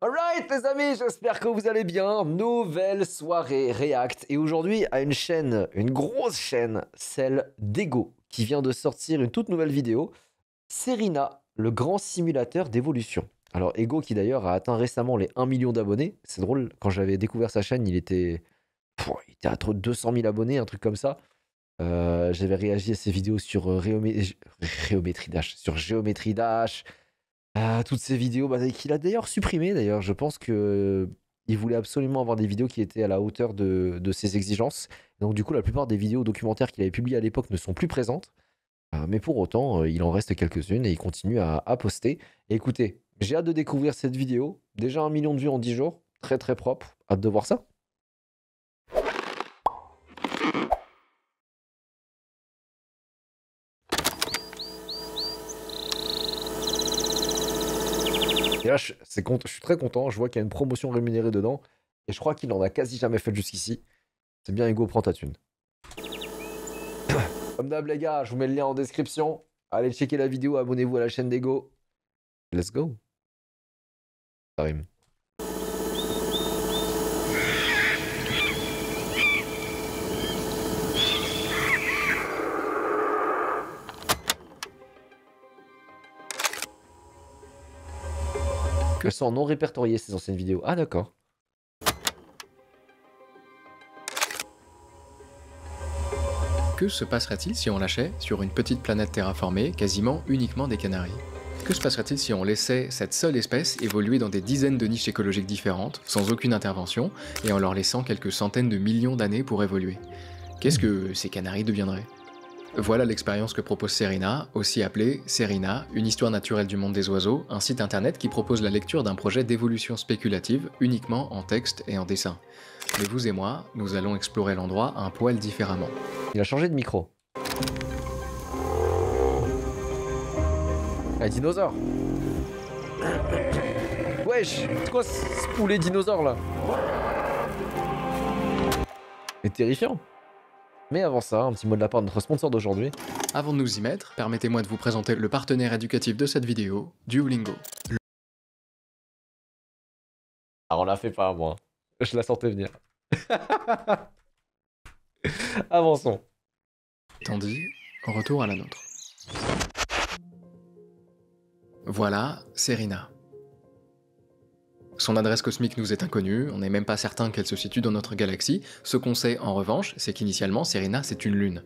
Alright les amis, j'espère que vous allez bien. Nouvelle soirée React. Et aujourd'hui à une chaîne, une grosse chaîne, celle d'Ego, qui vient de sortir une toute nouvelle vidéo. Serena, le grand simulateur d'évolution. Alors Ego qui d'ailleurs a atteint récemment les 1 million d'abonnés. C'est drôle, quand j'avais découvert sa chaîne, il était à trop de 200 000 abonnés, un truc comme ça. J'avais réagi à ses vidéos sur Géométrie Dash, sur Géométrie Dash. Toutes ces vidéos qu'il a d'ailleurs supprimées d'ailleurs. Je pense que il voulait absolument avoir des vidéos qui étaient à la hauteur de ses exigences. Donc du coup, la plupart des vidéos documentaires qu'il avait publiées à l'époque ne sont plus présentes. Mais pour autant, il en reste quelques-unes et il continue à poster. Et écoutez, j'ai hâte de découvrir cette vidéo. Déjà 1 million de vues en 10 jours. Très très propre. Hâte de voir ça. Et là, je suis très content. Je vois qu'il y a une promotion rémunérée dedans. Et je crois qu'il en a quasi jamais fait jusqu'ici. C'est bien, Ego, prends ta thune. Comme d'hab, les gars, je vous mets le lien en description. Allez checker la vidéo, abonnez-vous à la chaîne d'Ego. Let's go. Ça rime. Elles sont non répertoriées, ces anciennes vidéos. Ah, d'accord. Que se passerait-il si on lâchait sur une petite planète terraformée quasiment uniquement des canaris? Que se passerait-il si on laissait cette seule espèce évoluer dans des dizaines de niches écologiques différentes, sans aucune intervention, et en leur laissant quelques centaines de millions d'années pour évoluer? Qu'est-ce que ces canaris deviendraient? Voilà l'expérience que propose Serena, aussi appelée Serena, une histoire naturelle du monde des oiseaux, un site internet qui propose la lecture d'un projet d'évolution spéculative uniquement en texte et en dessin. Mais vous et moi, nous allons explorer l'endroit un poil différemment. Il a changé de micro. Un dinosaure. Wesh, c'est quoi ce poulet dinosaure là? C'est terrifiant. Mais avant ça, un petit mot de la part de notre sponsor d'aujourd'hui. Avant de nous y mettre, permettez-moi de vous présenter le partenaire éducatif de cette vidéo, Duolingo. Alors on la fait pas, moi. Je la sentais venir. Avançons. Tandis, retour à la nôtre. Voilà Serena. Son adresse cosmique nous est inconnue, on n'est même pas certain qu'elle se situe dans notre galaxie. Ce qu'on sait en revanche, c'est qu'initialement Serena c'est une lune.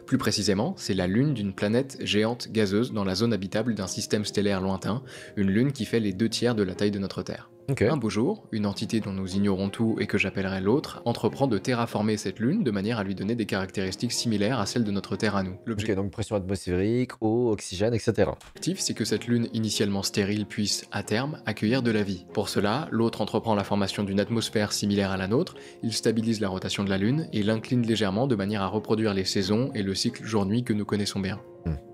Plus précisément, c'est la lune d'une planète géante gazeuse dans la zone habitable d'un système stellaire lointain, une lune qui fait les 2/3 de la taille de notre Terre. Ok. Un beau jour, une entité dont nous ignorons tout et que j'appellerai l'autre, entreprend de terraformer cette lune de manière à lui donner des caractéristiques similaires à celles de notre Terre à nous. Ok, donc pression atmosphérique, eau, oxygène, etc. L'objectif, c'est que cette lune initialement stérile puisse, à terme, accueillir de la vie. Pour cela, l'autre entreprend la formation d'une atmosphère similaire à la nôtre, il stabilise la rotation de la lune et l'incline légèrement de manière à reproduire les saisons et le cycle jour-nuit que nous connaissons bien.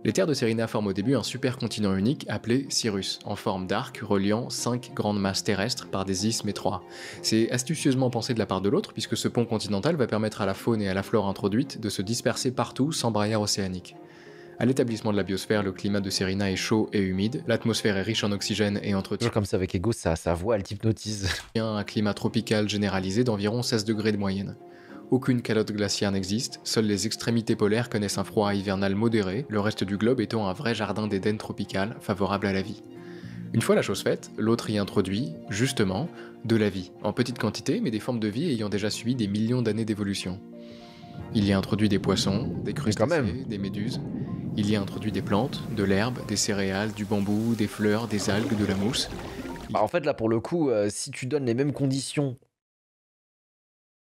Les terres de Serena forment au début un supercontinent unique appelé Cyrus, en forme d'arc reliant 5 grandes masses terrestres par des isthmes étroits. C'est astucieusement pensé de la part de l'autre puisque ce pont continental va permettre à la faune et à la flore introduite de se disperser partout sans barrière océanique. À l'établissement de la biosphère, le climat de Serena est chaud et humide, l'atmosphère est riche en oxygène et entretient Toujours comme ça avec Ego, sa voix, elle t'hypnotise. un climat tropical généralisé d'environ 16 degrés de moyenne. Aucune calotte glaciaire n'existe, seules les extrémités polaires connaissent un froid hivernal modéré, le reste du globe étant un vrai jardin d'Éden tropical, favorable à la vie. Une fois la chose faite, l'autre y introduit, justement, de la vie, en petite quantité, mais des formes de vie ayant déjà subi des millions d'années d'évolution. Il y a introduit des poissons, des crustacés, des méduses. Il y a introduit des plantes, de l'herbe, des céréales, du bambou, des fleurs, des algues, de la mousse. Bah, en fait, là, pour le coup, si tu donnes les mêmes conditions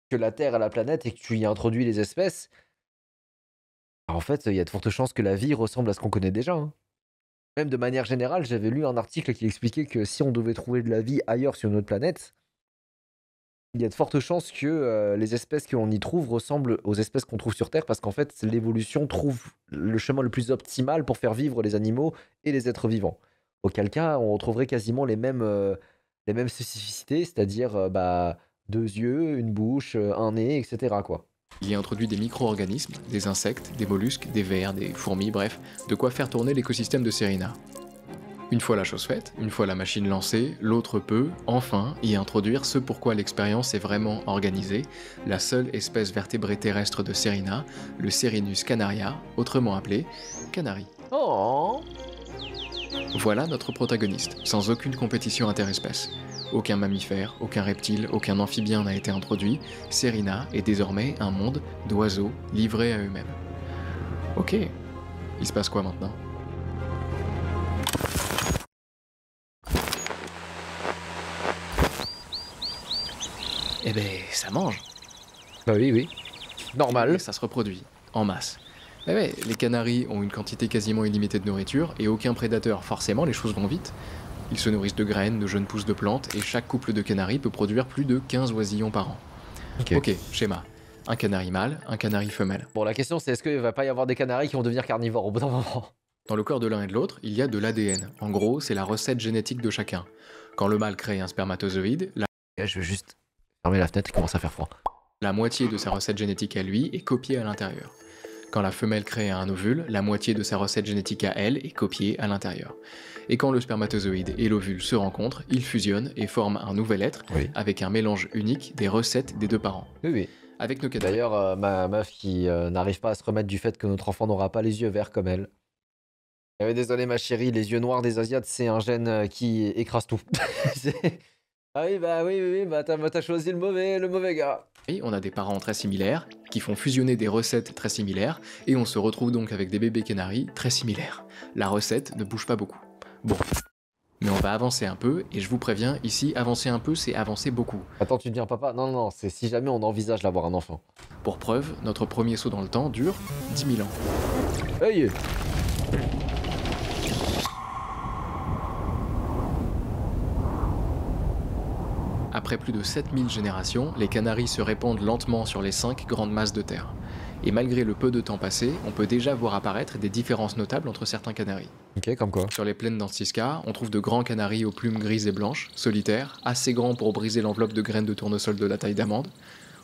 que la Terre à la planète et que tu y introduis les espèces, en fait, il y a de fortes chances que la vie ressemble à ce qu'on connaît déjà, hein. Même de manière générale, j'avais lu un article qui expliquait que si on devait trouver de la vie ailleurs sur notre planète, il y a de fortes chances que les espèces qu'on y trouve ressemblent aux espèces qu'on trouve sur Terre, parce qu'en fait, l'évolution trouve le chemin le plus optimal pour faire vivre les animaux et les êtres vivants. Auquel cas, on retrouverait quasiment les mêmes spécificités, c'est-à-dire 2 yeux, une bouche, un nez, etc., quoi. Il y a introduit des micro-organismes, des insectes, des mollusques, des vers, des fourmis, bref, de quoi faire tourner l'écosystème de Serena. Une fois la chose faite, une fois la machine lancée, l'autre peut, enfin, y introduire ce pourquoi l'expérience est vraiment organisée, la seule espèce vertébrée terrestre de Serena, le Serinus canaria, autrement appelé canari. Oh. Voilà notre protagoniste, sans aucune compétition interespèce. Aucun mammifère, aucun reptile, aucun amphibien n'a été introduit, Serena est désormais un monde d'oiseaux livrés à eux-mêmes. Ok, il se passe quoi maintenant ? Eh ben, ça mange. Bah oui, oui. Normal. Et ça se reproduit, en masse. Mais ouais, les canaris ont une quantité quasiment illimitée de nourriture et aucun prédateur, forcément les choses vont vite. Ils se nourrissent de graines, de jeunes pousses de plantes et chaque couple de canaris peut produire plus de 15 oisillons par an. Ok, schéma. Un canari mâle, un canari femelle. Bon, la question c'est est-ce qu'il va pas y avoir des canaris qui vont devenir carnivores au bout d'un moment? Dans le corps de l'un et de l'autre, il y a de l'ADN. En gros, c'est la recette génétique de chacun. Quand le mâle crée un spermatozoïde, Je vais juste fermer la fenêtre, il commence à faire froid. la moitié de sa recette génétique à lui est copiée à l'intérieur. Quand la femelle crée un ovule, la moitié de sa recette génétique à elle est copiée à l'intérieur. Et quand le spermatozoïde et l'ovule se rencontrent, ils fusionnent et forment un nouvel être Oui. avec un mélange unique des recettes des deux parents. Oui, oui. Avec nos canaris. D'ailleurs, ma meuf qui n'arrive pas à se remettre du fait que notre enfant n'aura pas les yeux verts comme elle. Désolé ma chérie, les yeux noirs des Asiates, c'est un gène qui écrase tout. Ah oui, bah oui, bah t'as choisi le mauvais gars. Et on a des parents très similaires qui font fusionner des recettes très similaires et on se retrouve donc avec des bébés canaris très similaires. La recette ne bouge pas beaucoup. Bon. Mais on va avancer un peu et je vous préviens, ici, avancer un peu, c'est avancer beaucoup. Attends, tu deviens papa? Non, non, c'est si jamais on envisage d'avoir un enfant. Pour preuve, notre premier saut dans le temps dure 10 000 ans. Hey. Après plus de 7000 générations, les canaris se répandent lentement sur les 5 grandes masses de terre. Et malgré le peu de temps passé, on peut déjà voir apparaître des différences notables entre certains canaris. Ok, comme quoi? Sur les plaines d'Antsika, on trouve de grands canaris aux plumes grises et blanches, solitaires, assez grands pour briser l'enveloppe de graines de tournesol de la taille d'amande.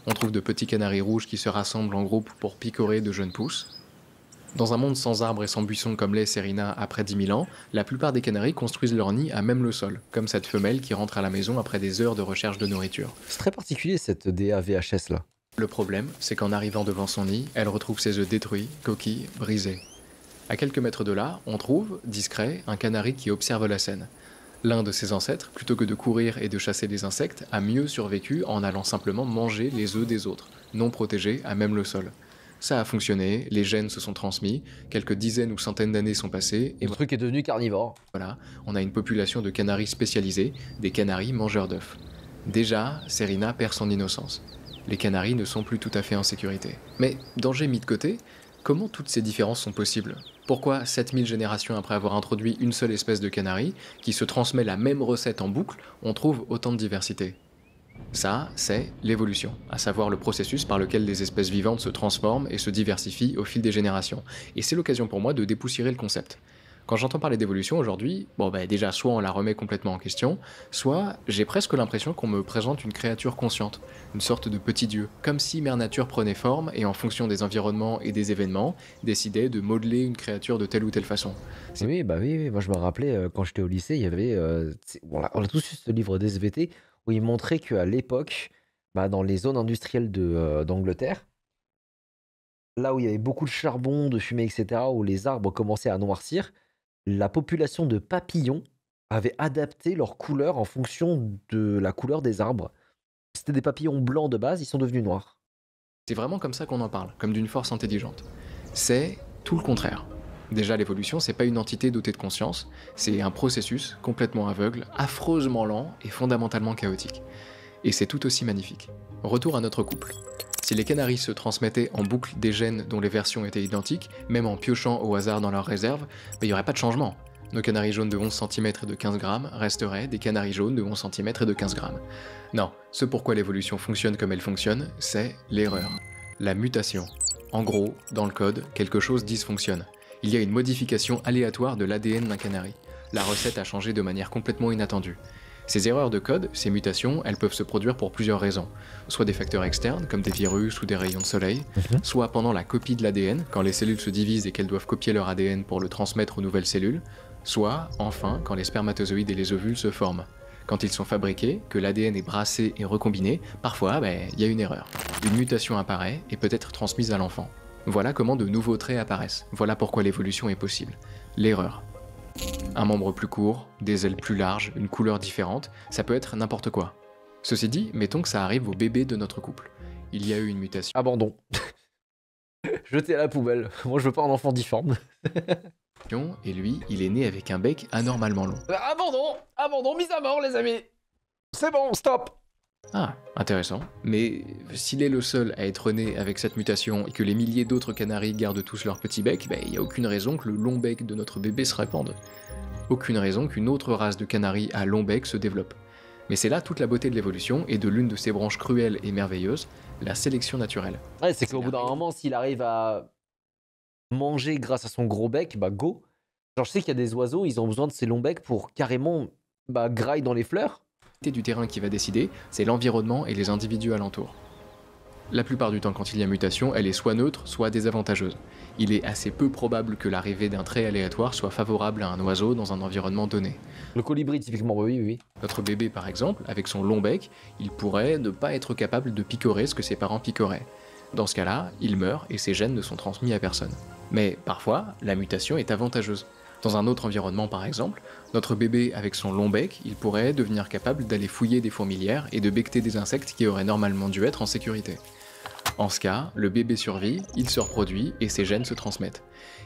On trouve de petits canaris rouges qui se rassemblent en groupe pour picorer de jeunes pousses. Dans un monde sans arbres et sans buissons comme l'est Serena après 10 000 ans, la plupart des canaris construisent leur nid à même le sol, comme cette femelle qui rentre à la maison après des heures de recherche de nourriture. C'est très particulier cette DAVHS là. Le problème, c'est qu'en arrivant devant son nid, elle retrouve ses œufs détruits, coquilles, brisées. À quelques mètres de là, on trouve, discret, un canari qui observe la scène. L'un de ses ancêtres, plutôt que de courir et de chasser des insectes, a mieux survécu en allant simplement manger les œufs des autres, non protégés à même le sol. Ça a fonctionné, les gènes se sont transmis, quelques dizaines ou centaines d'années sont passées, et Le truc est devenu carnivore. voilà, on a une population de canaris spécialisés, des canaris mangeurs d'œufs. Déjà, Serena perd son innocence. Les canaris ne sont plus tout à fait en sécurité. Mais, danger mis de côté, comment toutes ces différences sont possibles? Pourquoi 7000 générations après avoir introduit une seule espèce de canari, qui se transmet la même recette en boucle, on trouve autant de diversité? Ça, c'est l'évolution, à savoir le processus par lequel les espèces vivantes se transforment et se diversifient au fil des générations. Et c'est l'occasion pour moi de dépoussiérer le concept. Quand j'entends parler d'évolution aujourd'hui, déjà soit on la remet complètement en question, soit j'ai presque l'impression qu'on me présente une créature consciente, une sorte de petit dieu, comme si Mère Nature prenait forme et en fonction des environnements et des événements, décidait de modeler une créature de telle ou telle façon. Oui, bah oui, moi je me rappelais quand j'étais au lycée, il y avait. On a tous eu ce livre d'SVT où il montrait qu'à l'époque, dans les zones industrielles d'Angleterre, là où il y avait beaucoup de charbon, de fumée, etc., où les arbres commençaient à noircir, la population de papillons avait adapté leur couleur en fonction de la couleur des arbres. C'était des papillons blancs de base, ils sont devenus noirs. C'est vraiment comme ça qu'on en parle, comme d'une force intelligente. C'est tout le contraire. Déjà, l'évolution, c'est pas une entité dotée de conscience, c'est un processus complètement aveugle, affreusement lent et fondamentalement chaotique. Et c'est tout aussi magnifique. Retour à notre couple. Si les canaris se transmettaient en boucle des gènes dont les versions étaient identiques, même en piochant au hasard dans leurs réserves, il n'y aurait pas de changement. Nos canaris jaunes de 11 cm et de 15 grammes resteraient des canaris jaunes de 11 cm et de 15 grammes. Non, ce pourquoi l'évolution fonctionne comme elle fonctionne, c'est l'erreur. La mutation. En gros, dans le code, quelque chose dysfonctionne. Il y a une modification aléatoire de l'ADN d'un canari. La recette a changé de manière complètement inattendue. Ces erreurs de code, ces mutations, elles peuvent se produire pour plusieurs raisons. Soit des facteurs externes, comme des virus ou des rayons de soleil, soit pendant la copie de l'ADN, quand les cellules se divisent et qu'elles doivent copier leur ADN pour le transmettre aux nouvelles cellules, soit, enfin, quand les spermatozoïdes et les ovules se forment. Quand ils sont fabriqués, que l'ADN est brassé et recombiné, parfois, il y a une erreur. Une mutation apparaît et peut être transmise à l'enfant. Voilà comment de nouveaux traits apparaissent. Voilà pourquoi l'évolution est possible. L'erreur. Un membre plus court, des ailes plus larges, une couleur différente, ça peut être n'importe quoi. Ceci dit, mettons que ça arrive au bébé de notre couple. Il y a eu une mutation. Abandon. Jeté à la poubelle. Moi, je veux pas un enfant difforme. Et lui, il est né avec un bec anormalement long. Abandon, mise à mort, les amis. C'est bon, stop. Ah, intéressant. Mais s'il est le seul à être né avec cette mutation et que les milliers d'autres canaris gardent tous leur petit bec, il n'y a aucune raison que le long bec de notre bébé se répande. Aucune raison qu'une autre race de canaris à long bec se développe. Mais c'est là toute la beauté de l'évolution et de l'une de ses branches cruelles et merveilleuses, la sélection naturelle. Ouais, c'est qu'au bout d'un moment, s'il arrive à manger grâce à son gros bec, go. Genre, je sais qu'il y a des oiseaux, ils ont besoin de ces longs becs pour carrément grailler dans les fleurs. Du terrain qui va décider, c'est l'environnement et les individus alentours. La plupart du temps, quand il y a mutation, elle est soit neutre, soit désavantageuse. Il est assez peu probable que l'arrivée d'un trait aléatoire soit favorable à un oiseau dans un environnement donné. Le colibri, typiquement, oui. Notre bébé, par exemple, avec son long bec, il pourrait ne pas être capable de picorer ce que ses parents picoraient. Dans ce cas-là, il meurt et ses gènes ne sont transmis à personne. Mais parfois, la mutation est avantageuse. Dans un autre environnement par exemple, notre bébé avec son long bec, il pourrait devenir capable d'aller fouiller des fourmilières et de becqueter des insectes qui auraient normalement dû être en sécurité. En ce cas, le bébé survit, il se reproduit et ses gènes se transmettent.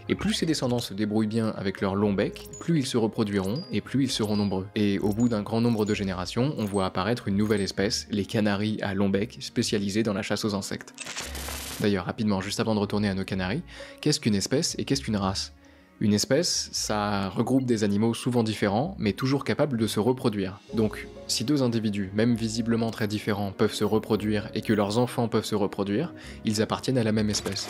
Et plus ses descendants se débrouillent bien avec leur long bec, plus ils se reproduiront et plus ils seront nombreux. Et au bout d'un grand nombre de générations, on voit apparaître une nouvelle espèce, les canaris à long bec, spécialisés dans la chasse aux insectes. D'ailleurs, rapidement, juste avant de retourner à nos canaris, qu'est-ce qu'une espèce et qu'est-ce qu'une race ? Une espèce, ça regroupe des animaux souvent différents, mais toujours capables de se reproduire. Donc, si deux individus, même visiblement très différents, peuvent se reproduire et que leurs enfants peuvent se reproduire, ils appartiennent à la même espèce.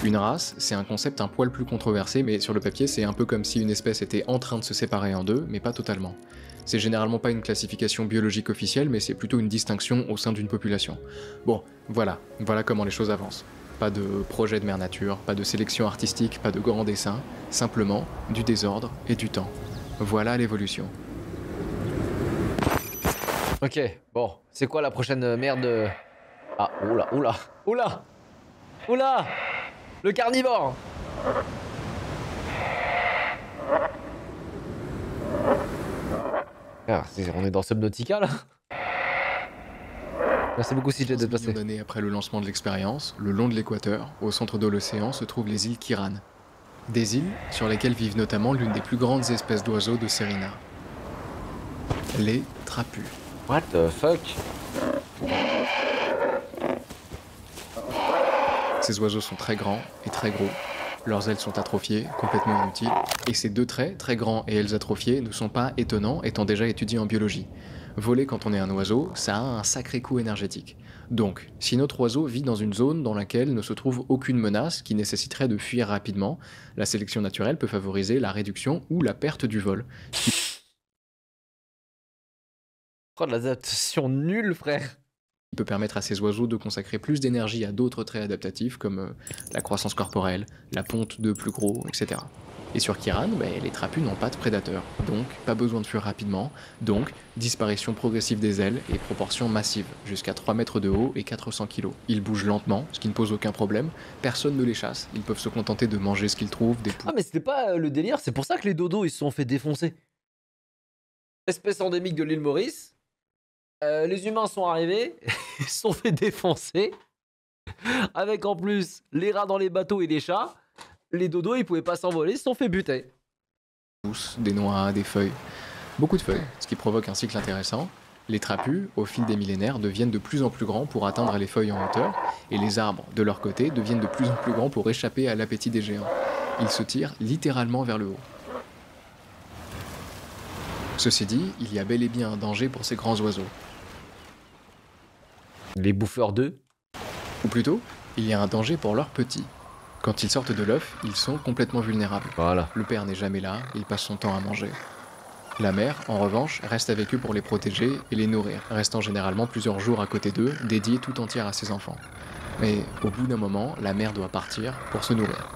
Une race, c'est un concept un poil plus controversé, mais sur le papier, c'est un peu comme si une espèce était en train de se séparer en deux, mais pas totalement. C'est généralement pas une classification biologique officielle, mais c'est plutôt une distinction au sein d'une population. Bon, voilà comment les choses avancent. Pas de projet de mère nature, pas de sélection artistique, pas de grands dessins, simplement du désordre et du temps. Voilà l'évolution. Ok, bon, c'est quoi la prochaine merde? Ah, oula, le carnivore. Ah, on est dans Subnautica là. Merci beaucoup si j'ai déplacé. Millions d'années après le lancement de l'expérience, le long de l'équateur, au centre de l'océan, se trouvent les îles Kiran. Des îles sur lesquelles vivent notamment l'une des plus grandes espèces d'oiseaux de Serena. Les trapus. What the fuck? Ces oiseaux sont très grands et très gros. Leurs ailes sont atrophiées, complètement inutiles. Et ces deux traits, très grands et ailes atrophiées, ne sont pas étonnants étant déjà étudiés en biologie. Voler quand on est un oiseau, ça a un sacré coût énergétique. Donc, si notre oiseau vit dans une zone dans laquelle ne se trouve aucune menace qui nécessiterait de fuir rapidement, la sélection naturelle peut favoriser la réduction ou la perte du vol. Oh, de l'adaptation nulle, frère. Qui peut permettre à ces oiseaux de consacrer plus d'énergie à d'autres traits adaptatifs comme la croissance corporelle, la ponte d'œufs plus gros, etc. Et sur Kiran, les trapus n'ont pas de prédateurs, donc pas besoin de fuir rapidement, donc disparition progressive des ailes et proportions massives, jusqu'à 3 mètres de haut et 400 kg. Ils bougent lentement, ce qui ne pose aucun problème, personne ne les chasse, ils peuvent se contenter de manger ce qu'ils trouvent, des poules. Ah mais c'était pas le délire, c'est pour ça que les dodos ils se sont fait défoncer. Espèce endémique de l'île Maurice, les humains sont arrivés, ils se sont fait défoncer, avec en plus les rats dans les bateaux et les chats. Les dodos, ils pouvaient pas s'envoler, ils se sont fait buter. Des noix, des feuilles, beaucoup de feuilles, ce qui provoque un cycle intéressant. Les trapus, au fil des millénaires, deviennent de plus en plus grands pour atteindre les feuilles en hauteur, et les arbres, de leur côté, deviennent de plus en plus grands pour échapper à l'appétit des géants. Ils se tirent littéralement vers le haut. Ceci dit, il y a bel et bien un danger pour ces grands oiseaux. Les bouffeurs d'œufs. Ou plutôt, il y a un danger pour leurs petits. Quand ils sortent de l'œuf, ils sont complètement vulnérables. Voilà. Le père n'est jamais là, il passe son temps à manger. La mère, en revanche, reste avec eux pour les protéger et les nourrir, restant généralement plusieurs jours à côté d'eux, dédiée tout entière à ses enfants. Mais au bout d'un moment, la mère doit partir pour se nourrir.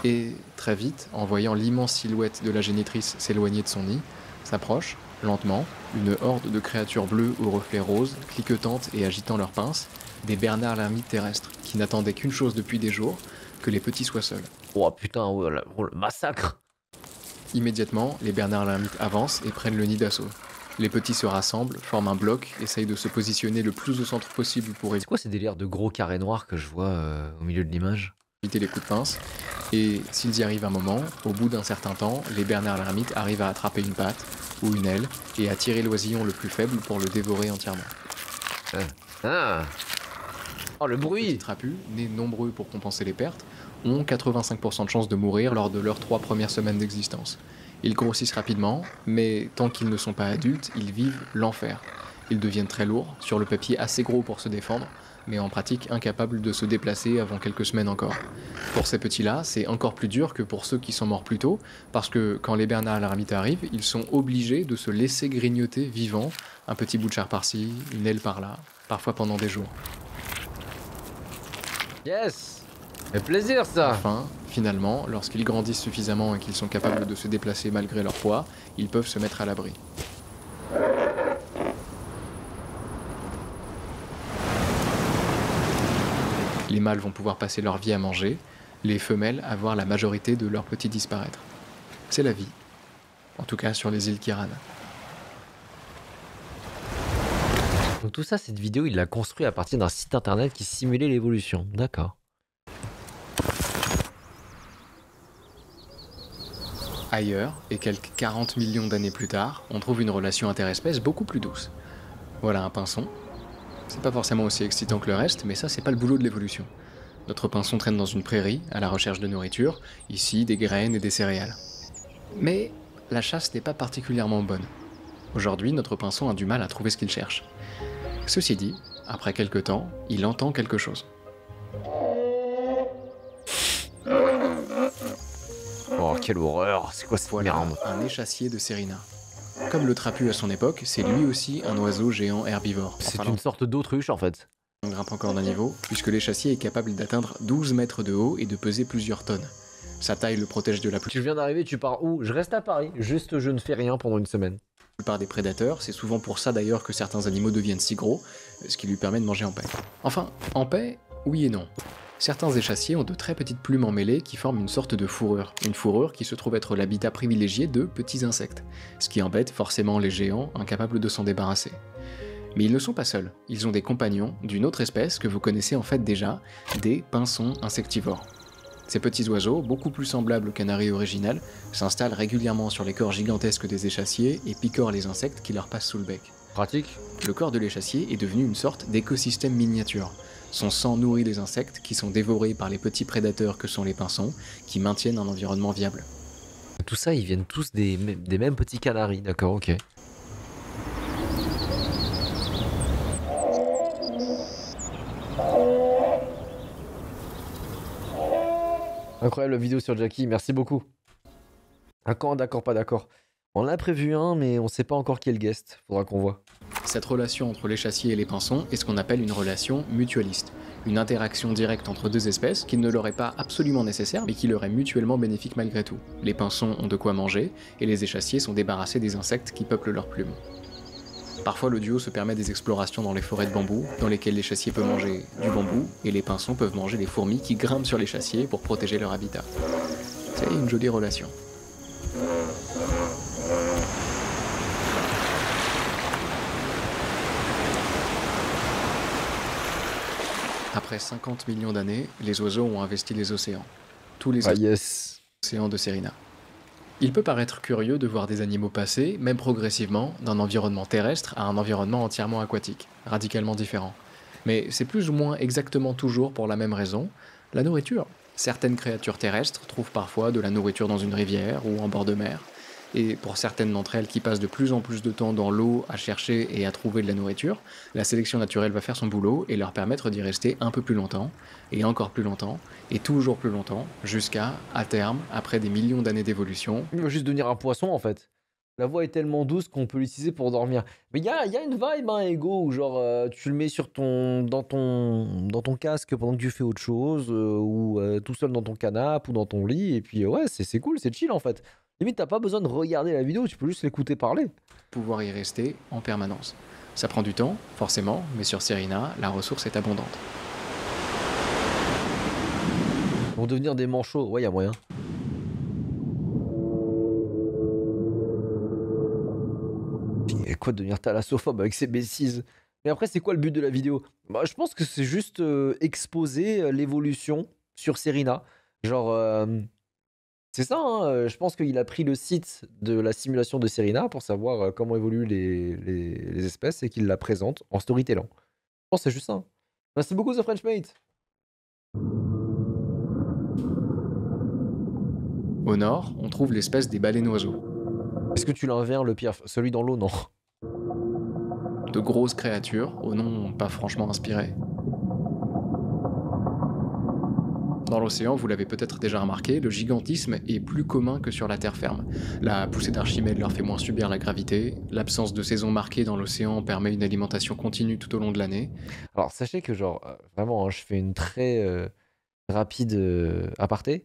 Et très vite, en voyant l'immense silhouette de la génitrice s'éloigner de son nid, s'approche, lentement, une horde de créatures bleues aux reflets roses, cliquetantes et agitant leurs pinces, des bernards l'ermite terrestres, qui n'attendaient qu'une chose depuis des jours, que les petits soient seuls. Oh putain, oh, le massacre. Immédiatement, les bernards l'ermite avancent et prennent le nid d'assaut. Les petits se rassemblent, forment un bloc, essayent de se positionner le plus au centre possible pour C'est quoi ces délires de gros carrés noirs que je vois au milieu de l'image? éviter les coups de pince. Et s'ils y arrivent un moment, au bout d'un certain temps, les bernards l'ermite arrivent à attraper une patte ou une aile et à tirer l'oisillon le plus faible pour le dévorer entièrement. Ah. Oh, le Les bruit. trapus, nés nombreux pour compenser les pertes, ont 85% de chances de mourir lors de leurs 3 premières semaines d'existence. Ils grossissent rapidement, mais tant qu'ils ne sont pas adultes, ils vivent l'enfer. Ils deviennent très lourds, sur le papier assez gros pour se défendre, mais en pratique incapables de se déplacer avant quelques semaines encore. Pour ces petits-là, c'est encore plus dur que pour ceux qui sont morts plus tôt, parce que quand les bernards l'ermite arrivent, ils sont obligés de se laisser grignoter vivants, un petit bout de chair par-ci, une aile par-là, parfois pendant des jours. Yes. Fait plaisir ça. Enfin, finalement, lorsqu'ils grandissent suffisamment et qu'ils sont capables de se déplacer malgré leur poids, ils peuvent se mettre à l'abri. Les mâles vont pouvoir passer leur vie à manger, les femelles à voir la majorité de leurs petits disparaître. C'est la vie. En tout cas sur les îles Kiran. Donc tout ça, cette vidéo, il l'a construit à partir d'un site internet qui simulait l'évolution. D'accord. Ailleurs, et quelques 40 millions d'années plus tard, on trouve une relation interespèce beaucoup plus douce. Voilà un pinson. C'est pas forcément aussi excitant que le reste, mais ça c'est pas le boulot de l'évolution. Notre pinson traîne dans une prairie, à la recherche de nourriture, ici des graines et des céréales. Mais la chasse n'est pas particulièrement bonne. Aujourd'hui, notre pinson a du mal à trouver ce qu'il cherche. Ceci dit, après quelque temps, il entend quelque chose. Oh, quelle horreur. C'est quoi cette Voilà merde? un échassier de Sérina. Comme le trapu à son époque, c'est lui aussi un oiseau géant herbivore. C'est Enfin, une sorte d'autruche en fait. on grimpe encore d'un niveau, puisque l'échassier est capable d'atteindre 12 mètres de haut et de peser plusieurs tonnes. Sa taille le protège de la Tu viens d'arriver, tu pars où? Je reste à Paris. Juste, je ne fais rien pendant une semaine. plupart des prédateurs, c'est souvent pour ça d'ailleurs que certains animaux deviennent si gros, ce qui lui permet de manger en paix. Enfin, en paix, oui et non. Certains échassiers ont de très petites plumes emmêlées qui forment une sorte de fourrure. Une fourrure qui se trouve être l'habitat privilégié de petits insectes, ce qui embête forcément les géants incapables de s'en débarrasser. Mais ils ne sont pas seuls, ils ont des compagnons d'une autre espèce que vous connaissez en fait déjà, des pinsons insectivores. Ces petits oiseaux, beaucoup plus semblables au canari original, s'installent régulièrement sur les corps gigantesques des échassiers et picorent les insectes qui leur passent sous le bec. Pratique. Le corps de l'échassier est devenu une sorte d'écosystème miniature. Son sang nourrit les insectes qui sont dévorés par les petits prédateurs que sont les pinsons, qui maintiennent un environnement viable. Tout ça, ils viennent tous des mêmes petits canaris. D'accord, ok. Incroyable vidéo sur Jackie, merci beaucoup. D'accord, d'accord, pas d'accord. On a prévu un, mais on sait pas encore qui est le guest. Faudra qu'on voit. Cette relation entre l'échassier et les pinsons est ce qu'on appelle une relation mutualiste. Une interaction directe entre deux espèces qui ne leur est pas absolument nécessaire, mais qui leur est mutuellement bénéfique malgré tout. Les pinsons ont de quoi manger, et les échassiers sont débarrassés des insectes qui peuplent leurs plumes. Parfois, le duo se permet des explorations dans les forêts de bambou, dans lesquelles l'échassier peut manger du bambou, et les pinsons peuvent manger les fourmis qui grimpent sur l'échassier pour protéger leur habitat. C'est une jolie relation. Après 50 millions d'années, les oiseaux ont investi les océans. Tous les yes. océans de Sérina. Il peut paraître curieux de voir des animaux passer, même progressivement, d'un environnement terrestre à un environnement entièrement aquatique, radicalement différent. Mais c'est plus ou moins exactement toujours pour la même raison, la nourriture. Certaines créatures terrestres trouvent parfois de la nourriture dans une rivière ou en bord de mer, et pour certaines d'entre elles qui passent de plus en plus de temps dans l'eau à chercher et à trouver de la nourriture, la sélection naturelle va faire son boulot et leur permettre d'y rester un peu plus longtemps, et encore plus longtemps, et toujours plus longtemps, jusqu'à, à terme, après des millions d'années d'évolution, Il va juste devenir un poisson en fait. La voix est tellement douce qu'on peut l'utiliser pour dormir. Mais il y a une vibe, hein, Ego, où genre tu le mets dans ton casque pendant que tu fais autre chose, ou tout seul dans ton canapé ou dans ton lit, et puis ouais, c'est cool, c'est chill en fait. Limite, t'as pas besoin de regarder la vidéo, tu peux juste l'écouter parler. Pouvoir y rester en permanence. Ça prend du temps, forcément, mais sur Serena, la ressource est abondante. Ils vont devenir des manchots, ouais, y a moyen. Et quoi de devenir thalassophobe avec ces bêtises? Mais après, c'est quoi le but de la vidéo? Bah, je pense que c'est juste exposer l'évolution sur Serena. Genre, c'est ça, hein, je pense qu'il a pris le site de la simulation de Serena pour savoir comment évoluent les espèces et qu'il la présente en storytelling. Je pense que c'est juste ça, hein. Merci beaucoup, The Frenchmate. Au nord, on trouve l'espèce des baleines-oiseaux. Est-ce que tu l'inverses, le pire? Celui dans l'eau, non. De grosses créatures, au nom pas franchement inspiré. Dans l'océan, vous l'avez peut-être déjà remarqué, le gigantisme est plus commun que sur la terre ferme. La poussée d'Archimède leur fait moins subir la gravité, l'absence de saison marquée dans l'océan permet une alimentation continue tout au long de l'année. Alors, sachez que, genre, vraiment, hein, je fais une très rapide aparté.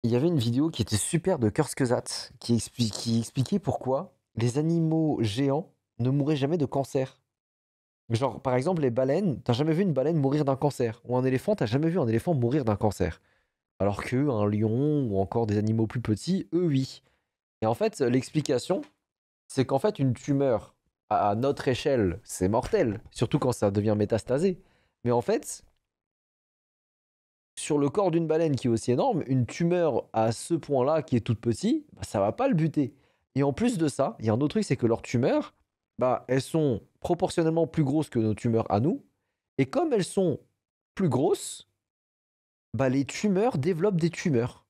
Il y avait une vidéo qui était super de Kurzgesagt qui expliquait pourquoi les animaux géants ne mouraient jamais de cancer. Genre, par exemple, les baleines, t'as jamais vu une baleine mourir d'un cancer. Ou un éléphant, t'as jamais vu un éléphant mourir d'un cancer. Alors que un lion ou encore des animaux plus petits, eux, oui. Et en fait, l'explication, c'est qu'en fait, une tumeur, à notre échelle, c'est mortel. Surtout quand ça devient métastasé. Mais en fait, sur le corps d'une baleine qui est aussi énorme, une tumeur à ce point-là, qui est toute petite, bah, ça va pas le buter. Et en plus de ça, il y a un autre truc, c'est que leurs tumeurs, bah, elles sont proportionnellement plus grosses que nos tumeurs à nous. Et comme elles sont plus grosses, bah, les tumeurs développent des tumeurs.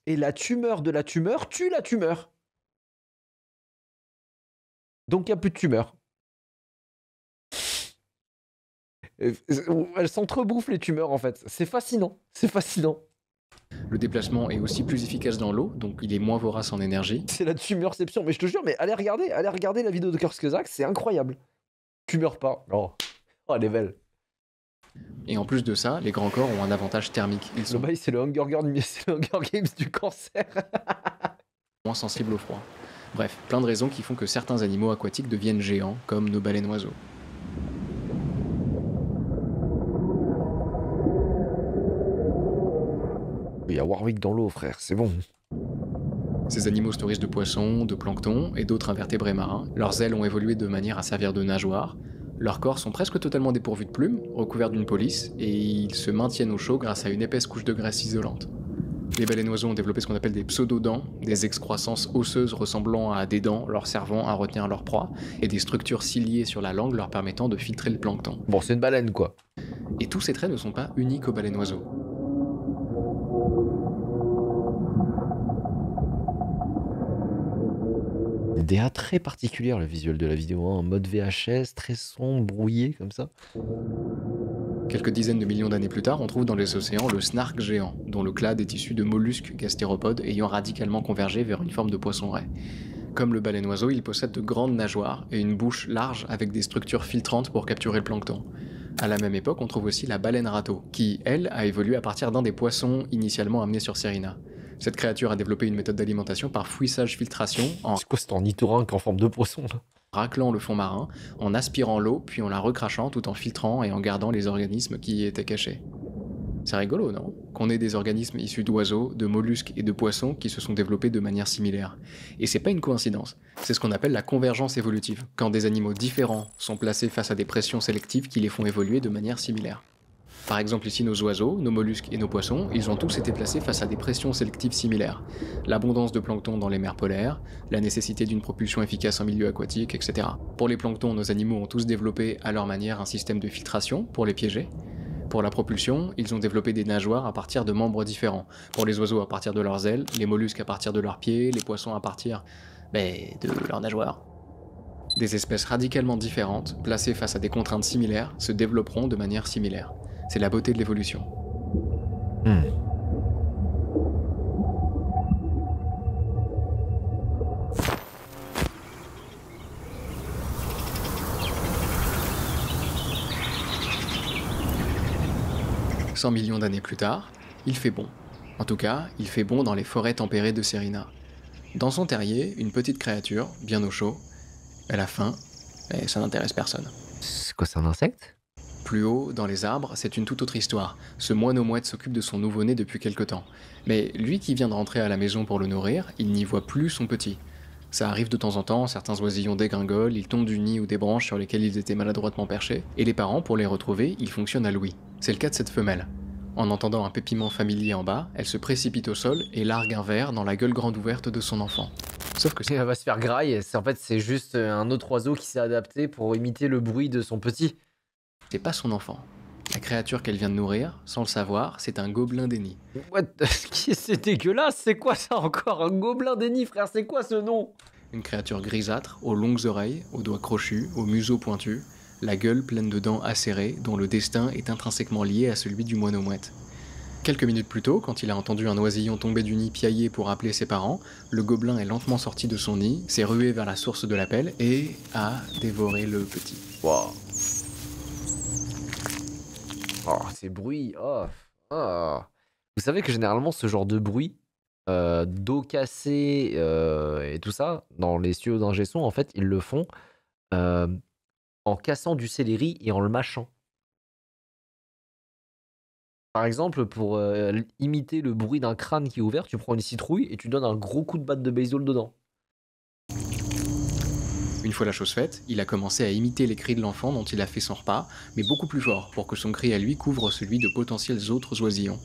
Et la tumeur de la tumeur tue la tumeur. Donc il n'y a plus de tumeur. Elles s'entrebouffent les tumeurs en fait. C'est fascinant. C'est fascinant. Le déplacement est aussi plus efficace dans l'eau, donc il est moins vorace en énergie. C'est la tumorception. Mais je te jure, mais allez regarder la vidéo de Kurzgesagt, c'est incroyable. Tu meurs pas. Oh, elle est belle. Et en plus de ça, les grands corps ont un avantage thermique. Ils Le sont bail, c'est le Hunger Games du cancer. moins sensibles au froid. Bref, plein de raisons qui font que certains animaux aquatiques deviennent géants, comme nos baleines-oiseaux. Il y a Warwick dans l'eau, frère, c'est bon. Ces animaux se nourrissent de poissons, de plancton et d'autres invertébrés marins. Leurs ailes ont évolué de manière à servir de nageoires. Leurs corps sont presque totalement dépourvus de plumes, recouverts d'une police, et ils se maintiennent au chaud grâce à une épaisse couche de graisse isolante. Les baleines-oiseaux ont développé ce qu'on appelle des pseudodents, des excroissances osseuses ressemblant à des dents leur servant à retenir leur proie, et des structures ciliées sur la langue leur permettant de filtrer le plancton. Bon, c'est une baleine, quoi. Et tous ces traits ne sont pas uniques aux baleines-oiseaux. DA très particulière, le visuel de la vidéo, hein, en mode VHS, très sombre, brouillé, comme ça. Quelques dizaines de millions d'années plus tard, on trouve dans les océans le snark géant, dont le clade est issu de mollusques gastéropodes ayant radicalement convergé vers une forme de poisson-raie. Comme le baleine-oiseau, il possède de grandes nageoires et une bouche large avec des structures filtrantes pour capturer le plancton. À la même époque, on trouve aussi la baleine râteau, qui, elle, a évolué à partir d'un des poissons initialement amenés sur Serena. Cette créature a développé une méthode d'alimentation par fouissage-filtration en C'est quoi, c'est en ornithorynque en forme de poisson, là? raclant le fond marin, en aspirant l'eau, puis en la recrachant tout en filtrant et en gardant les organismes qui y étaient cachés. C'est rigolo, non? Qu'on ait des organismes issus d'oiseaux, de mollusques et de poissons qui se sont développés de manière similaire. Et c'est pas une coïncidence, c'est ce qu'on appelle la convergence évolutive, quand des animaux différents sont placés face à des pressions sélectives qui les font évoluer de manière similaire. Par exemple ici nos oiseaux, nos mollusques et nos poissons, ils ont tous été placés face à des pressions sélectives similaires. L'abondance de plancton dans les mers polaires, la nécessité d'une propulsion efficace en milieu aquatique, etc. Pour les planctons, nos animaux ont tous développé à leur manière un système de filtration pour les piéger. Pour la propulsion, ils ont développé des nageoires à partir de membres différents. Pour les oiseaux à partir de leurs ailes, les mollusques à partir de leurs pieds, les poissons à partir de leurs nageoires. Des espèces radicalement différentes, placées face à des contraintes similaires, se développeront de manière similaire. C'est la beauté de l'évolution. 100 millions d'années plus tard, il fait bon. En tout cas, il fait bon dans les forêts tempérées de Serena. Dans son terrier, une petite créature, bien au chaud. Elle a faim, et ça n'intéresse personne. C'est quoi, c'est un insecte? Plus haut, dans les arbres, c'est une toute autre histoire. Ce moineau-mouette s'occupe de son nouveau-né depuis quelque temps. Mais lui qui vient de rentrer à la maison pour le nourrir, il n'y voit plus son petit. Ça arrive de temps en temps, certains oisillons dégringolent, ils tombent du nid ou des branches sur lesquelles ils étaient maladroitement perchés, et les parents, pour les retrouver, ils fonctionnent à l'ouïe. C'est le cas de cette femelle. En entendant un pépiment familier en bas, elle se précipite au sol et largue un verre dans la gueule grande ouverte de son enfant. Sauf que Elle va se faire graille. En fait, c'est juste un autre oiseau qui s'est adapté pour imiter le bruit de son petit. c'est pas son enfant. La créature qu'elle vient de nourrir, sans le savoir, c'est un gobelin des nids. What? C'est dégueulasse, c'est quoi ça encore? Un gobelin des nids, frère, c'est quoi ce nom? Une créature grisâtre, aux longues oreilles, aux doigts crochus, au museau pointu, la gueule pleine de dents acérées, dont le destin est intrinsèquement lié à celui du moineau-mouette. Quelques minutes plus tôt, quand il a entendu un oisillon tomber du nid piailler pour appeler ses parents, le gobelin est lentement sorti de son nid, s'est rué vers la source de l'appel et a dévoré le petit. Wow. Oh, ces bruits. Oh. Oh. Vous savez que généralement, ce genre de bruit, d'eau cassée et tout ça, dans les studios d'ingé son, en fait, ils le font euh, en cassant du céleri et en le mâchant. Par exemple, pour imiter le bruit d'un crâne qui est ouvert, tu prends une citrouille et tu donnes un gros coup de batte de baseball dedans. Une fois la chose faite, il a commencé à imiter les cris de l'enfant dont il a fait son repas, mais beaucoup plus fort, pour que son cri à lui couvre celui de potentiels autres oisillons.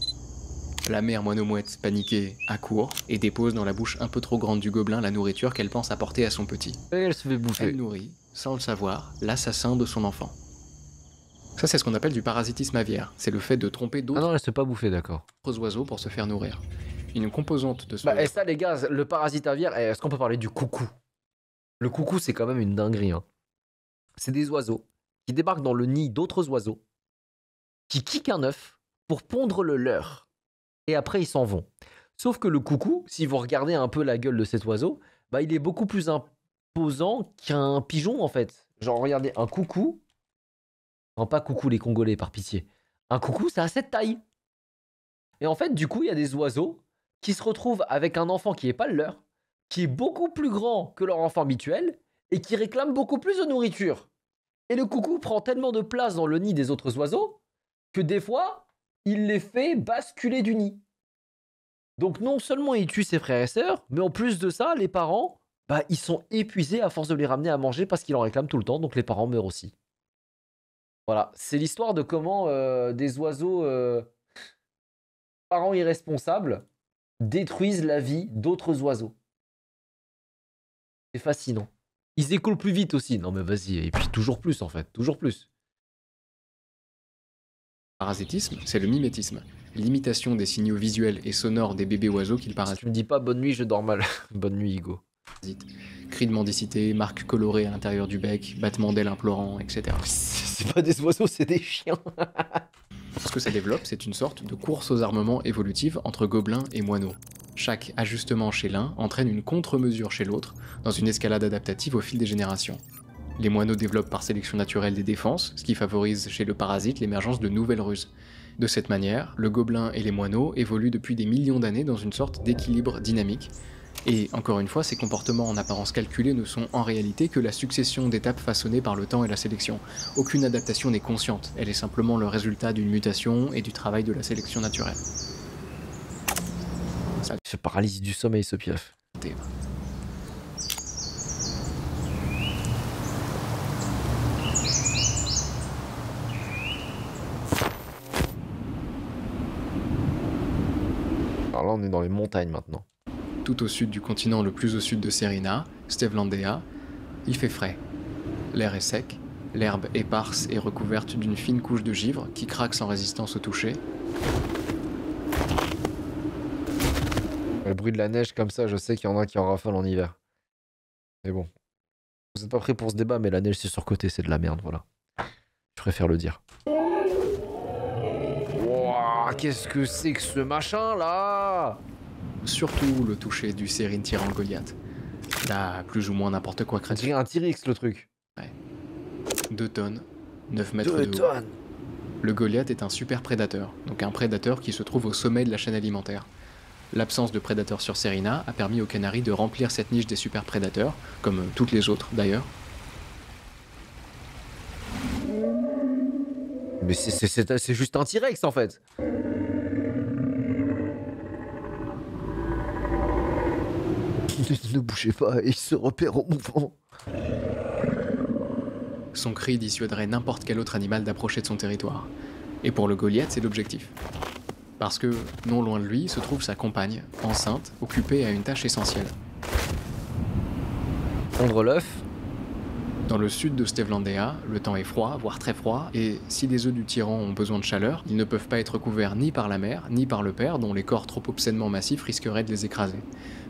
La mère moineau-mouette, paniquée, accourt et dépose dans la bouche un peu trop grande du gobelin la nourriture qu'elle pense apporter à son petit. Et elle se fait Elle bouffer. nourrit, sans le savoir, l'assassin de son enfant. Ça, c'est ce qu'on appelle du parasitisme aviaire. C'est le fait de tromper Ah d'autres non, elle se fait pas bouffer, d'accord. oiseaux pour se faire nourrir. Une composante de ce... Bah, et ça, les gars, le parasite aviaire, est-ce qu'on peut parler du coucou? Le coucou, c'est quand même une dinguerie. Hein. C'est des oiseaux qui débarquent dans le nid d'autres oiseaux, qui kickent un œuf pour pondre le leur. Et après, ils s'en vont. Sauf que le coucou, si vous regardez un peu la gueule de cet oiseau, bah, il est beaucoup plus imposant qu'un pigeon, en fait. Genre, regardez, un coucou... Non, pas coucou les Congolais, par pitié. Un coucou, ça a cette taille. Et en fait, du coup, il y a des oiseaux qui se retrouvent avec un enfant qui n'est pas le leur, qui est beaucoup plus grand que leur enfant habituel et qui réclame beaucoup plus de nourriture. Et le coucou prend tellement de place dans le nid des autres oiseaux que des fois, il les fait basculer du nid. Donc non seulement il tue ses frères et sœurs, mais en plus de ça, les parents, bah, ils sont épuisés à force de les ramener à manger parce qu'ils en réclament tout le temps, donc les parents meurent aussi. Voilà, c'est l'histoire de comment des oiseaux, parents irresponsables, détruisent la vie d'autres oiseaux. C'est fascinant. Ils écoulent plus vite aussi. Non mais vas-y, et puis toujours plus en fait, toujours plus. parasitisme, c'est le mimétisme. L'imitation des signaux visuels et sonores des bébés oiseaux qu'ils Si parasitent. tu me dis pas bonne nuit, je dors mal. Bonne nuit, Hugo. Cris de mendicité, marques colorées à l'intérieur du bec, battements d'ailes implorants, etc. C'est pas des oiseaux, c'est des chiens. Ce que ça développe, c'est une sorte de course aux armements évolutive entre gobelins et moineaux. Chaque ajustement chez l'un entraîne une contre-mesure chez l'autre, dans une escalade adaptative au fil des générations. Les moineaux développent par sélection naturelle des défenses, ce qui favorise chez le parasite l'émergence de nouvelles ruses. De cette manière, le gobelin et les moineaux évoluent depuis des millions d'années dans une sorte d'équilibre dynamique. Et encore une fois, ces comportements en apparence calculés ne sont en réalité que la succession d'étapes façonnées par le temps et la sélection. Aucune adaptation n'est consciente, elle est simplement le résultat d'une mutation et du travail de la sélection naturelle. Ce paralysie du sommeil, ce piaf. Alors là, on est dans les montagnes maintenant. Tout au sud du continent le plus au sud de Serena, Stevlandea, il fait frais. L'air est sec, l'herbe éparse et recouverte d'une fine couche de givre qui craque sans résistance au toucher. Le bruit de la neige comme ça, je sais qu'il y en a qui en raffolent en hiver. Mais bon. Vous êtes pas prêts pour ce débat, mais la neige c'est surcoté, c'est de la merde, voilà. Je préfère le dire. Wouah, qu'est-ce que c'est que ce machin là? Surtout le toucher du Sérine tirant le Goliath. Là, plus ou moins n'importe quoi On créature. dirait un T-Rex le truc. 2 tonnes, 9 mètres 2 de haut. tonnes. Le Goliath est un super prédateur, donc un prédateur qui se trouve au sommet de la chaîne alimentaire. L'absence de prédateurs sur Serena a permis aux canaris de remplir cette niche des super prédateurs, comme toutes les autres d'ailleurs. Mais c'est juste un T-Rex en fait. Ne bougez pas, il se repère au mouvement. Son cri dissuaderait n'importe quel autre animal d'approcher de son territoire. Et pour le Goliath, c'est l'objectif. Parce que, non loin de lui, se trouve sa compagne, enceinte, occupée à une tâche essentielle. Pondre l'œuf. Dans le sud de Stevlandea, le temps est froid, voire très froid, et si les œufs du tyran ont besoin de chaleur, ils ne peuvent pas être couverts ni par la mère, ni par le père, dont les corps trop obscènement massifs risqueraient de les écraser.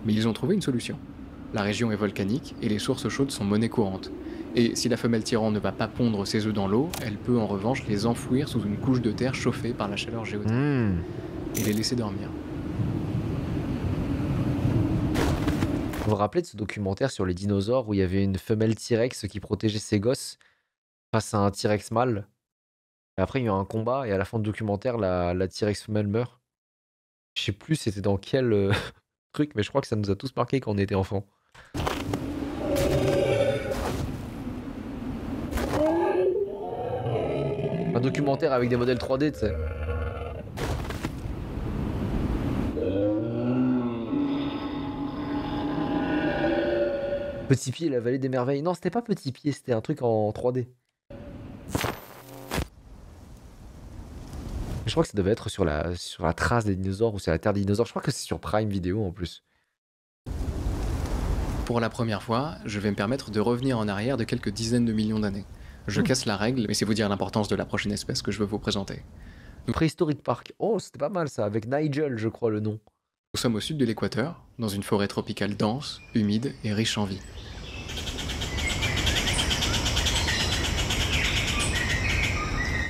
Mais ils ont trouvé une solution. La région est volcanique, et les sources chaudes sont monnaie courante. Et si la femelle tyran ne va pas pondre ses œufs dans l'eau, elle peut en revanche les enfouir sous une couche de terre chauffée par la chaleur géothermique. Et les laisser dormir. Vous vous rappelez de ce documentaire sur les dinosaures où il y avait une femelle T-Rex qui protégeait ses gosses face à un T-Rex mâle? Et après, il y a eu un combat et à la fin du documentaire, la T-Rex femelle meurt. Je sais plus c'était dans quel truc, mais je crois que ça nous a tous marqué quand on était enfants. Un documentaire avec des modèles 3D, tu sais. Petit Pied et la vallée des merveilles. Non, c'était pas Petit Pied, c'était un truc en 3D. Je crois que ça devait être sur la trace des dinosaures ou sur la terre des dinosaures. Je crois que c'est sur Prime Video en plus. Pour la première fois, je vais me permettre de revenir en arrière de quelques dizaines de millions d'années. Je casse la règle, mais c'est vous dire l'importance de la prochaine espèce que je veux vous présenter. Préhistoric Park. Oh, c'était pas mal ça, avec Nigel, je crois le nom. Nous sommes au sud de l'équateur, dans une forêt tropicale dense, humide et riche en vie.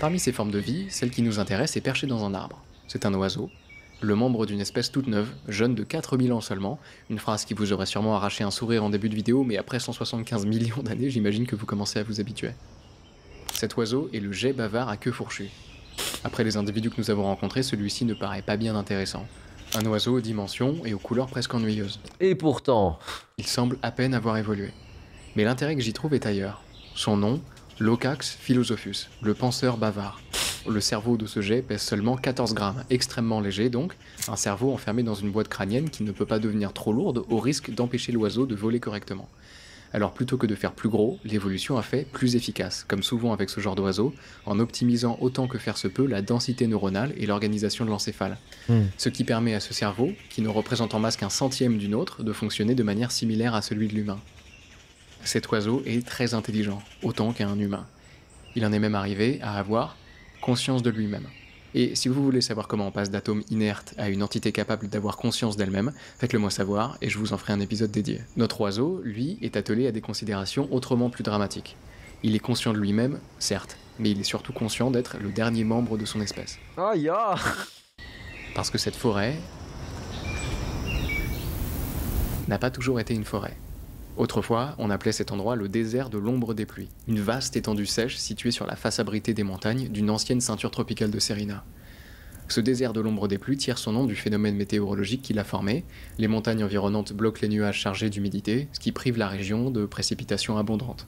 Parmi ces formes de vie, celle qui nous intéresse est perchée dans un arbre. C'est un oiseau, le membre d'une espèce toute neuve, jeune de 4000 ans seulement, une phrase qui vous aurait sûrement arraché un sourire en début de vidéo, mais après 175 millions d'années, j'imagine que vous commencez à vous habituer. Cet oiseau est le geais bavard à queue fourchue. Après les individus que nous avons rencontrés, celui-ci ne paraît pas bien intéressant. Un oiseau aux dimensions et aux couleurs presque ennuyeuses. Et pourtant... Il semble à peine avoir évolué. Mais l'intérêt que j'y trouve est ailleurs. Son nom, Locax philosophus, le penseur bavard. Le cerveau de ce geais pèse seulement 14 grammes, extrêmement léger donc, un cerveau enfermé dans une boîte crânienne qui ne peut pas devenir trop lourde au risque d'empêcher l'oiseau de voler correctement. Alors plutôt que de faire plus gros, l'évolution a fait plus efficace, comme souvent avec ce genre d'oiseau, en optimisant autant que faire se peut la densité neuronale et l'organisation de l'encéphale. Ce qui permet à ce cerveau, qui ne représente en masse qu'un centième d'une autre, de fonctionner de manière similaire à celui de l'humain. Cet oiseau est très intelligent, autant qu'un humain. Il en est même arrivé à avoir conscience de lui-même. Et si vous voulez savoir comment on passe d'atomes inertes à une entité capable d'avoir conscience d'elle-même, faites-le moi savoir et je vous en ferai un épisode dédié. Notre oiseau, lui, est attelé à des considérations autrement plus dramatiques. Il est conscient de lui-même, certes, mais il est surtout conscient d'être le dernier membre de son espèce. Aïe ah. Parce que cette forêt n'a pas toujours été une forêt. Autrefois, on appelait cet endroit le désert de l'ombre des pluies, une vaste étendue sèche située sur la face abritée des montagnes d'une ancienne ceinture tropicale de Serena. Ce désert de l'ombre des pluies tire son nom du phénomène météorologique qui l'a formé. Les montagnes environnantes bloquent les nuages chargés d'humidité, ce qui prive la région de précipitations abondantes.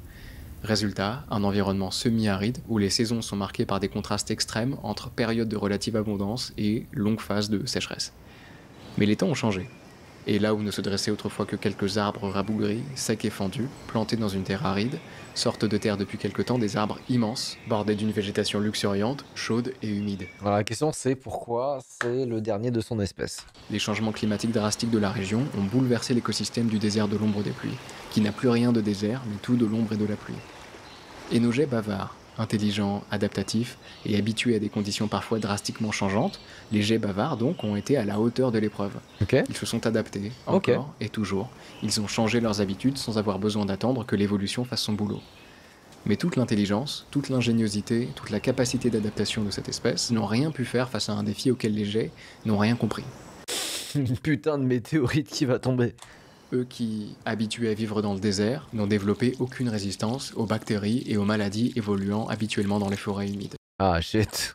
Résultat, un environnement semi-aride où les saisons sont marquées par des contrastes extrêmes entre périodes de relative abondance et longues phases de sécheresse. Mais les temps ont changé. Et là où ne se dressaient autrefois que quelques arbres rabougris, secs et fendus, plantés dans une terre aride, sortent de terre depuis quelque temps des arbres immenses, bordés d'une végétation luxuriante, chaude et humide. Alors la question c'est pourquoi c'est le dernier de son espèce. Les changements climatiques drastiques de la région ont bouleversé l'écosystème du désert de l'ombre des pluies, qui n'a plus rien de désert, mais tout de l'ombre et de la pluie. Et nos geais bavards, intelligents, adaptatifs et habitués à des conditions parfois drastiquement changeantes, les geais bavards donc ont été à la hauteur de l'épreuve. Okay. Ils se sont adaptés, encore et toujours. Ils ont changé leurs habitudes sans avoir besoin d'attendre que l'évolution fasse son boulot. Mais toute l'intelligence, toute l'ingéniosité, toute la capacité d'adaptation de cette espèce n'ont rien pu faire face à un défi auquel les geais n'ont rien compris. Une putain de météorite qui va tomber. Eux qui, habitués à vivre dans le désert, n'ont développé aucune résistance aux bactéries et aux maladies évoluant habituellement dans les forêts humides. Ah shit.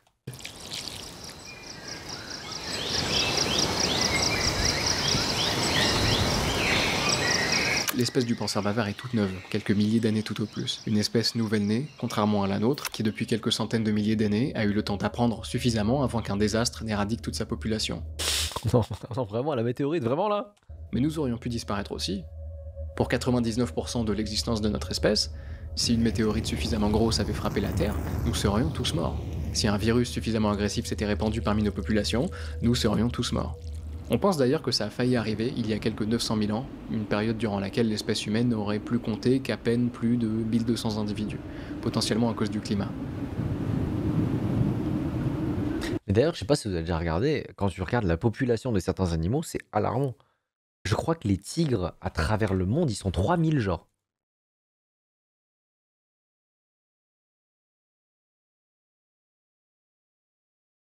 l'espèce du penseur bavard est toute neuve, quelques milliers d'années tout au plus. Une espèce nouvelle-née, contrairement à la nôtre, qui depuis quelques centaines de milliers d'années a eu le temps d'apprendre suffisamment avant qu'un désastre n'éradique toute sa population. Non, non, vraiment, la météorite, vraiment là? Mais nous aurions pu disparaître aussi. Pour 99% de l'existence de notre espèce, si une météorite suffisamment grosse avait frappé la Terre, nous serions tous morts. Si un virus suffisamment agressif s'était répandu parmi nos populations, nous serions tous morts. On pense d'ailleurs que ça a failli arriver il y a quelques 900 000 ans, une période durant laquelle l'espèce humaine n'aurait plus compté qu'à peine plus de 1200 individus, potentiellement à cause du climat. Mais d'ailleurs, je sais pas si vous avez déjà regardé, quand tu regardes la population de certains animaux, c'est alarmant. Je crois que les tigres, à travers le monde, ils sont 3000 genre.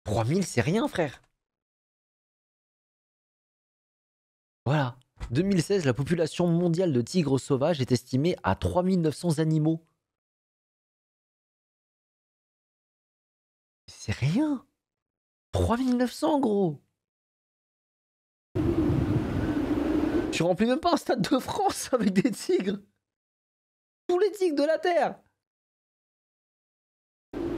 3000, c'est rien, frère. Voilà. 2016, la population mondiale de tigres sauvages est estimée à 3900 animaux. C'est rien. 3900, gros. Tu remplis même pas un stade de France avec des tigres. Tous les tigres de la Terre.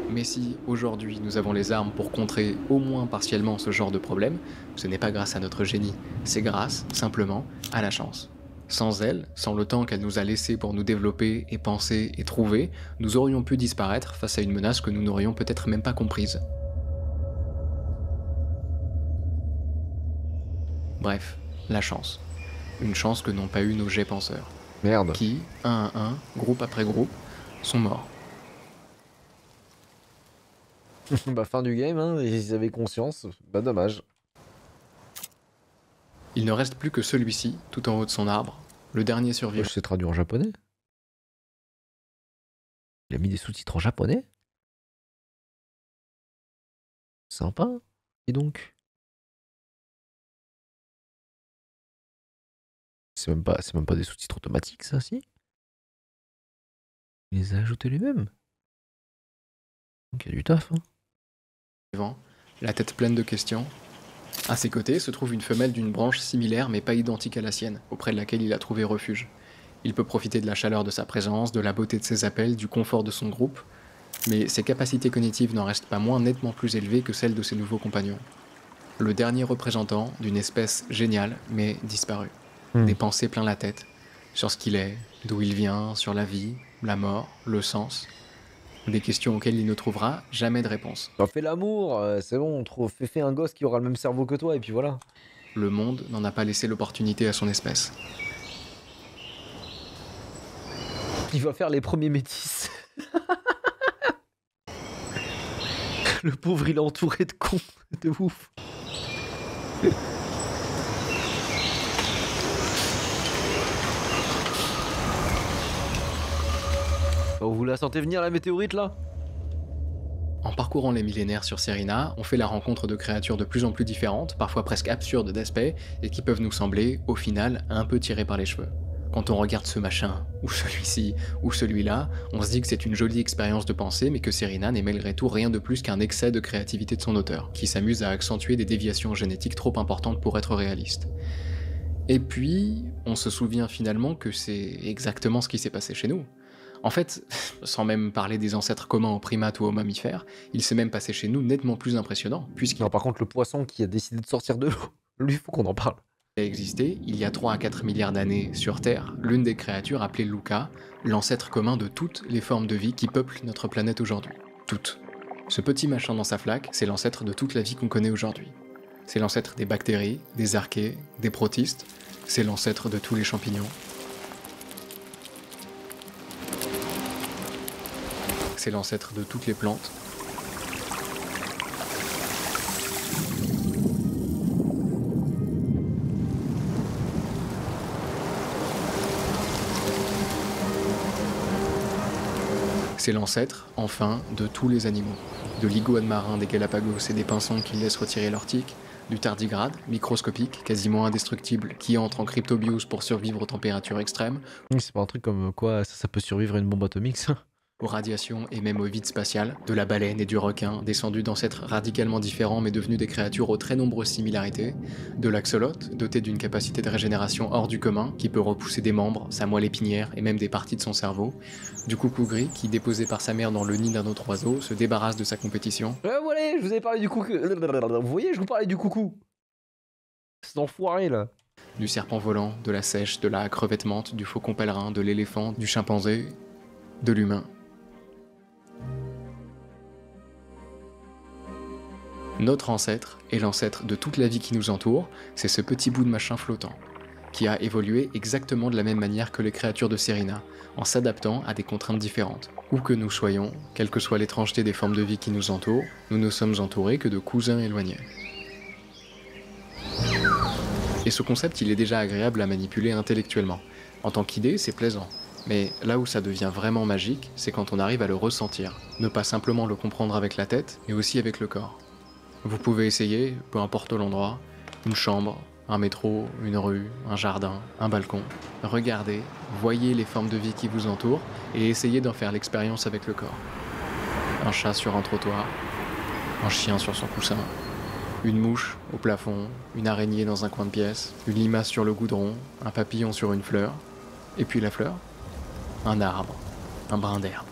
Mais si, aujourd'hui, nous avons les armes pour contrer au moins partiellement ce genre de problème, ce n'est pas grâce à notre génie, c'est grâce, simplement, à la chance. Sans elle, sans le temps qu'elle nous a laissé pour nous développer et penser et trouver, nous aurions pu disparaître face à une menace que nous n'aurions peut-être même pas comprise. Bref, la chance. Une chance que n'ont pas eu nos jets penseurs, Merde. qui, un à un, groupe après groupe, sont morts. Bah, fin du game, hein, ils avaient conscience. Bah, dommage. Il ne reste plus que celui-ci, tout en haut de son arbre, le dernier survivant. Je sais traduire en japonais. Il a mis des sous-titres en japonais. Sympa. Et donc c'est même pas des sous-titres automatiques, ça, si? Il les a ajoutés lui-même. Donc il y a du taf, hein. La tête pleine de questions. À ses côtés se trouve une femelle d'une branche similaire mais pas identique à la sienne, auprès de laquelle il a trouvé refuge. Il peut profiter de la chaleur de sa présence, de la beauté de ses appels, du confort de son groupe, mais ses capacités cognitives n'en restent pas moins nettement plus élevées que celles de ses nouveaux compagnons. Le dernier représentant d'une espèce géniale mais disparue. Des pensées plein la tête, sur ce qu'il est, d'où il vient, sur la vie, la mort, le sens. Des questions auxquelles il ne trouvera jamais de réponse. T'en fais l'amour, c'est bon, fais un gosse qui aura le même cerveau que toi, et puis voilà. Le monde n'en a pas laissé l'opportunité à son espèce. Il va faire les premiers métis. Le pauvre, il est entouré de cons, de ouf. Vous la sentez venir, la météorite, là? En parcourant les millénaires sur Serena, on fait la rencontre de créatures de plus en plus différentes, parfois presque absurdes d'aspect, et qui peuvent nous sembler, au final, un peu tirées par les cheveux. Quand on regarde ce machin, ou celui-ci, ou celui-là, on se dit que c'est une jolie expérience de pensée, mais que Serena n'est malgré tout rien de plus qu'un excès de créativité de son auteur, qui s'amuse à accentuer des déviations génétiques trop importantes pour être réaliste. Et puis, on se souvient finalement que c'est exactement ce qui s'est passé chez nous. En fait, sans même parler des ancêtres communs aux primates ou aux mammifères, il s'est même passé chez nous nettement plus impressionnant, puisqu'il Non, par contre, le poisson qui a décidé de sortir de l'eau, lui, faut qu'on en parle. a existé, il y a 3 à 4 milliards d'années sur Terre, l'une des créatures appelée Luca, l'ancêtre commun de toutes les formes de vie qui peuplent notre planète aujourd'hui. Toutes. Ce petit machin dans sa flaque, c'est l'ancêtre de toute la vie qu'on connaît aujourd'hui. C'est l'ancêtre des bactéries, des archées, des protistes, c'est l'ancêtre de tous les champignons. C'est l'ancêtre de toutes les plantes. C'est l'ancêtre, enfin, de tous les animaux. De l'iguane marin des Galapagos et des pinsons qui laissent retirer leur tique, du tardigrade, microscopique, quasiment indestructible, qui entre en cryptobiose pour survivre aux températures extrêmes. C'est pas un truc comme quoi ça peut survivre à une bombe atomique, ça? aux radiations et même au vide spatial, de la baleine et du requin, descendus d'ancêtres radicalement différents mais devenus des créatures aux très nombreuses similarités, de l'axolote, doté d'une capacité de régénération hors du commun, qui peut repousser des membres, sa moelle épinière et même des parties de son cerveau, du coucou gris qui, déposé par sa mère dans le nid d'un autre oiseau, se débarrasse de sa compétition. Voilà, je vous avais parlé du coucou. Vous voyez, je vous parlais du coucou. C'est enfoiré là. Du serpent volant, de la seiche, de la crevette menthe, du faucon pèlerin, de l'éléphant, du chimpanzé, de l'humain. Notre ancêtre, et l'ancêtre de toute la vie qui nous entoure, c'est ce petit bout de machin flottant, qui a évolué exactement de la même manière que les créatures de Serena, en s'adaptant à des contraintes différentes. Où que nous soyons, quelle que soit l'étrangeté des formes de vie qui nous entourent, nous ne sommes entourés que de cousins éloignés. Et ce concept, il est déjà agréable à manipuler intellectuellement. En tant qu'idée, c'est plaisant. Mais là où ça devient vraiment magique, c'est quand on arrive à le ressentir. Ne pas simplement le comprendre avec la tête, mais aussi avec le corps. Vous pouvez essayer, peu importe l'endroit, une chambre, un métro, une rue, un jardin, un balcon. Regardez, voyez les formes de vie qui vous entourent et essayez d'en faire l'expérience avec le corps. Un chat sur un trottoir, un chien sur son coussin, une mouche au plafond, une araignée dans un coin de pièce, une limace sur le goudron, un papillon sur une fleur, et puis la fleur, un arbre, un brin d'herbe.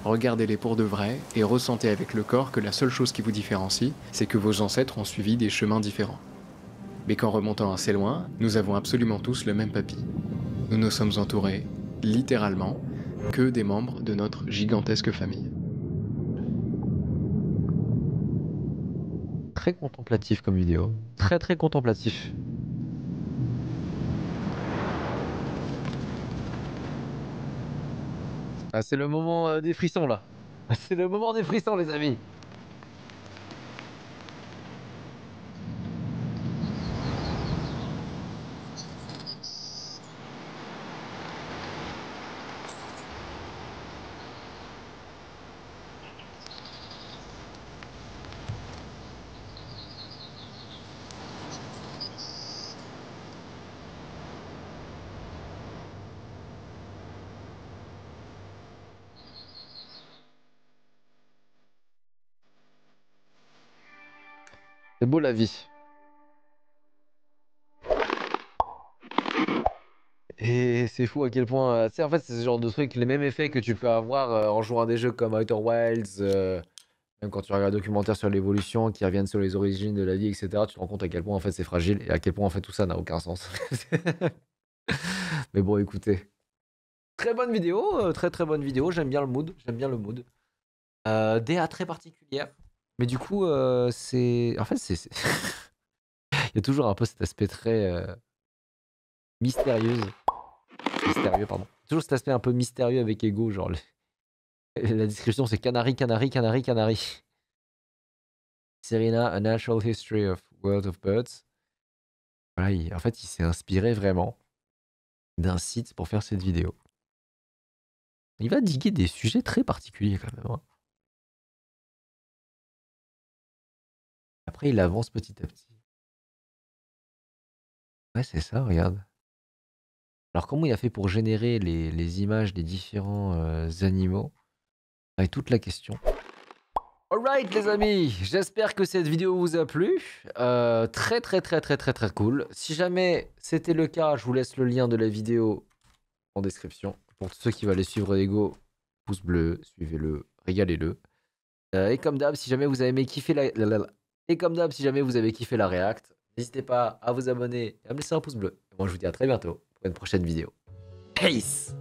Regardez-les pour de vrai et ressentez avec le corps que la seule chose qui vous différencie, c'est que vos ancêtres ont suivi des chemins différents. Mais qu'en remontant assez loin, nous avons absolument tous le même papy. Nous ne sommes entourés, littéralement, que des membres de notre gigantesque famille. Très contemplatif comme vidéo. Très très contemplatif. Ah, c'est le moment des frissons là. C'est le moment des frissons les amis. C'est beau la vie. Et c'est fou à quel point, tu sais, en fait, c'est ce genre de truc, les mêmes effets que tu peux avoir en jouant à des jeux comme Outer Wilds, même quand tu regardes un documentaire sur l'évolution, qui reviennent sur les origines de la vie, etc., tu te rends compte à quel point en fait c'est fragile et à quel point en fait tout ça n'a aucun sens. Mais bon, écoutez, très bonne vidéo, très très bonne vidéo. J'aime bien le mood, j'aime bien le mood. DA très particulière, mais du coup, c'est, en fait, il y a toujours un peu cet aspect très mystérieux, pardon. Toujours cet aspect un peu mystérieux avec Ego, genre la description c'est canary, canary, canary, canary. Serena, A Natural History of World of Birds. Voilà, en fait, il s'est inspiré vraiment d'un site pour faire cette vidéo. Il va diguer des sujets très particuliers quand même, hein. Après, il avance petit à petit. Ouais, c'est ça, regarde. Alors, comment il a fait pour générer les images des différents animaux? C'est toute la question. Alright les amis, j'espère que cette vidéo vous a plu. Très très très très très très cool. Si jamais c'était le cas, je vous laisse le lien de la vidéo en description. Pour tous ceux qui veulent aller suivre Ego, pouce bleu, suivez-le, régalez-le. Et comme d'hab, si jamais vous avez aimé kiffer et comme d'hab, si jamais vous avez kiffé la React, n'hésitez pas à vous abonner et à me laisser un pouce bleu. Et moi je vous dis à très bientôt pour une prochaine vidéo. Peace!